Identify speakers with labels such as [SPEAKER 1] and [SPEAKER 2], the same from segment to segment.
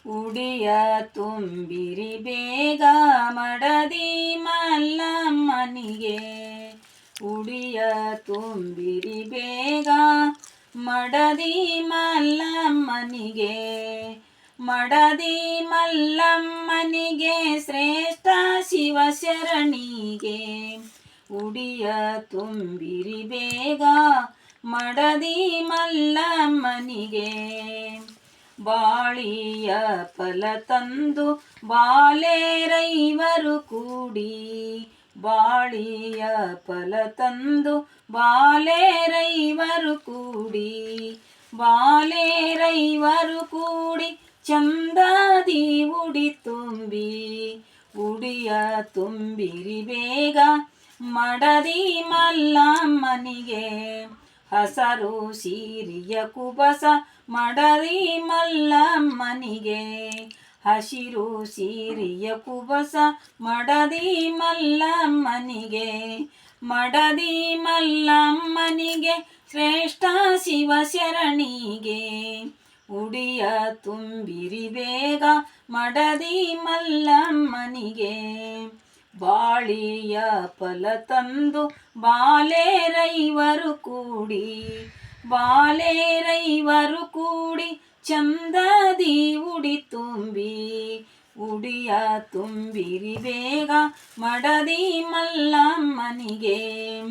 [SPEAKER 1] ಉಡಿಯ ತುಂಬಿರಿ ಬೇಗ ಮಡದಿ ಮಲ್ಲಮ್ಮನಿಗೆ. ಉಡಿಯ ತುಂಬಿರಿ ಬೇಗ ಮಡದಿ ಮಲ್ಲಮ್ಮನಿಗೆ. ಮಡದಿ ಮಲ್ಲಮ್ಮನಿಗೆ ಶ್ರೇಷ್ಠ ಶಿವಶರಣಿಗೆ. ಉಡಿಯ ತುಂಬಿರಿ ಬೇಗ ಮಡದಿ ಮಲ್ಲಮ್ಮನಿಗೆ. ಬಾಳಿಯ ಫಲ ತಂದು ಬಾಲೆರೈವರು ಕೂಡಿ. ಬಾಳಿಯ ಫಲ ತಂದು ಬಾಲೆರೈವರು ಕೂಡಿ. ಬಾಲೆರೈವರು ಕೂಡಿ ಚಂದದಿ ಉಡಿ ತುಂಬಿ. ಉಡಿಯ ತುಂಬಿರಿ ಬೇಗ ಮಡದಿ ಮಲ್ಲಮ್ಮನಿಗೆ. ಹಸರು ಸೀರೆಯ ಕುಬಸ ಮಡದಿ ಮಲ್ಲಮ್ಮನಿಗೆ. ಹಸಿರು ಸೀರೆಯ ಕುಬಸ ಮಡದಿ ಮಲ್ಲಮ್ಮನಿಗೆ. ಮಡದಿ ಮಲ್ಲಮ್ಮನಿಗೆ ಶ್ರೇಷ್ಠ ಶಿವಶರಣಿಗೆ. ಉಡಿಯ ತುಂಬಿರಿ ಬೇಗ ಮಡದಿ ಮಲ್ಲಮ್ಮನಿಗೆ. ಬಾಳಿಯ ಫಲ ತಂದು ಬಾಲೆರೈವರು ಕೂಡಿ. ಬಾಲೆರೈವರು ಕೂಡಿ ಚಂದದಿ ಉಡಿ ತುಂಬಿ. ಉಡಿಯ ತುಂಬಿರಿ ಬೇಗ ಮಡದಿ ಮಲ್ಲಮ್ಮನಿಗೆ.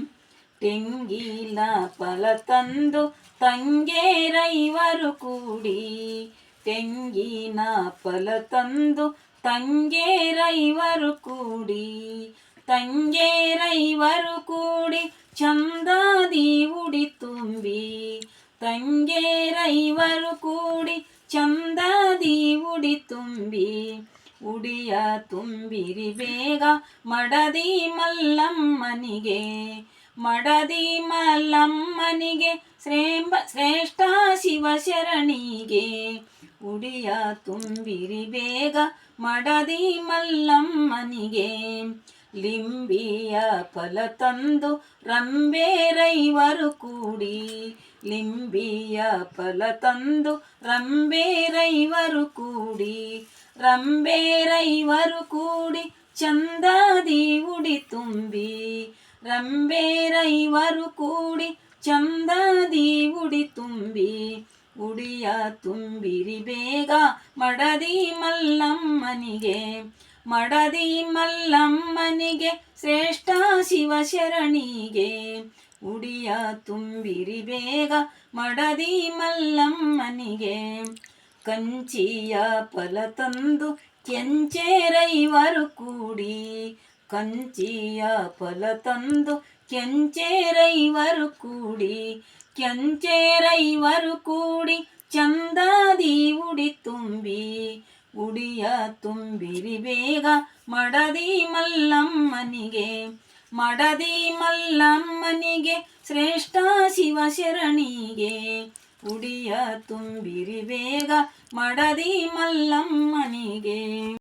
[SPEAKER 1] ತೆಂಗಿನ ಫಲ ತಂದು ತಂಗೇರೈವರು ಕೂಡಿ. ತೆಂಗಿನ ಫಲ ತಂದು ತಂಗೇರೈವರು ಕೂಡಿ. ತಂಗೇರೈವರು ಕೂಡಿ ಚಂದದಿ ಉಡಿ ತುಂಬಿ. ತಂಗೇರೈವರು ಕೂಡಿ ಚಂದದಿ ಉಡಿ ತುಂಬಿ. ಉಡಿಯ ತುಂಬಿರಿ ಬೇಗ ಮಡದಿ ಮಲ್ಲಮ್ಮನಿಗೆ. ಮಡದಿ ಮಲ್ಲಮ್ಮನಿಗೆ ಶ್ರೇಷ್ಠ ಶಿವಶರಣಿಗೆ. ಉಡಿಯ ತುಂಬಿರಿ ಬೇಗ ಮಡದಿ ಮಲ್ಲಮ್ಮನಿಗೆ. ಲಿಂಬಿಯ ಫಲ ತಂದು ರಂಬೇರೈವರು ಕೂಡಿ. ಲಿಂಬಿಯ ಫಲ ತಂದು ರಂಬೇರೈವರು ಕೂಡಿ. ರಂಬೇರೈವರು ಕೂಡಿ ಚಂದದಿ ಉಡಿ ತುಂಬಿ. ರಂಬೇರೈವರು ಕೂಡಿ ಚಂದದಿ ಉಡಿ ತುಂಬಿ. ಉಡಿಯ ತುಂಬಿರಿ ಬೇಗ ಮಡದಿ ಮಲ್ಲಮ್ಮನಿಗೆ. ಮಡದಿ ಮಲ್ಲಮ್ಮನಿಗೆ ಶ್ರೇಷ್ಠ ಶಿವಶರಣಿಗೆ. ಉಡಿಯ ತುಂಬಿರಿ ಬೇಗ ಮಡದಿ ಮಲ್ಲಮ್ಮನಿಗೆ. ಕಂಚಿಯ ಫಲ ತಂದು ಕೆಂಚೇರೈವರು ಕೂಡಿ. ಕಂಚಿಯ ಫಲ ತಂದು ಕೆಂಚೇರೈವರು ಕೂಡಿ. ಕೆಂಚೇರೈವರು ಕೂಡಿ ಚಂದದಿ ಉಡಿ ತುಂಬಿ. ಉಡಿಯ ತುಂಬಿರಿ ಬೇಗ ಮಡದಿ ಮಲ್ಲಮ್ಮನಿಗೆ. ಮಡದಿ ಮಲ್ಲಮ್ಮನಿಗೆ ಶ್ರೇಷ್ಠ ಶಿವಶರಣಿಗೆ. ಉಡಿಯ ತುಂಬಿರಿ ಬೇಗ ಮಡದಿ ಮಲ್ಲಮ್ಮನಿಗೆ.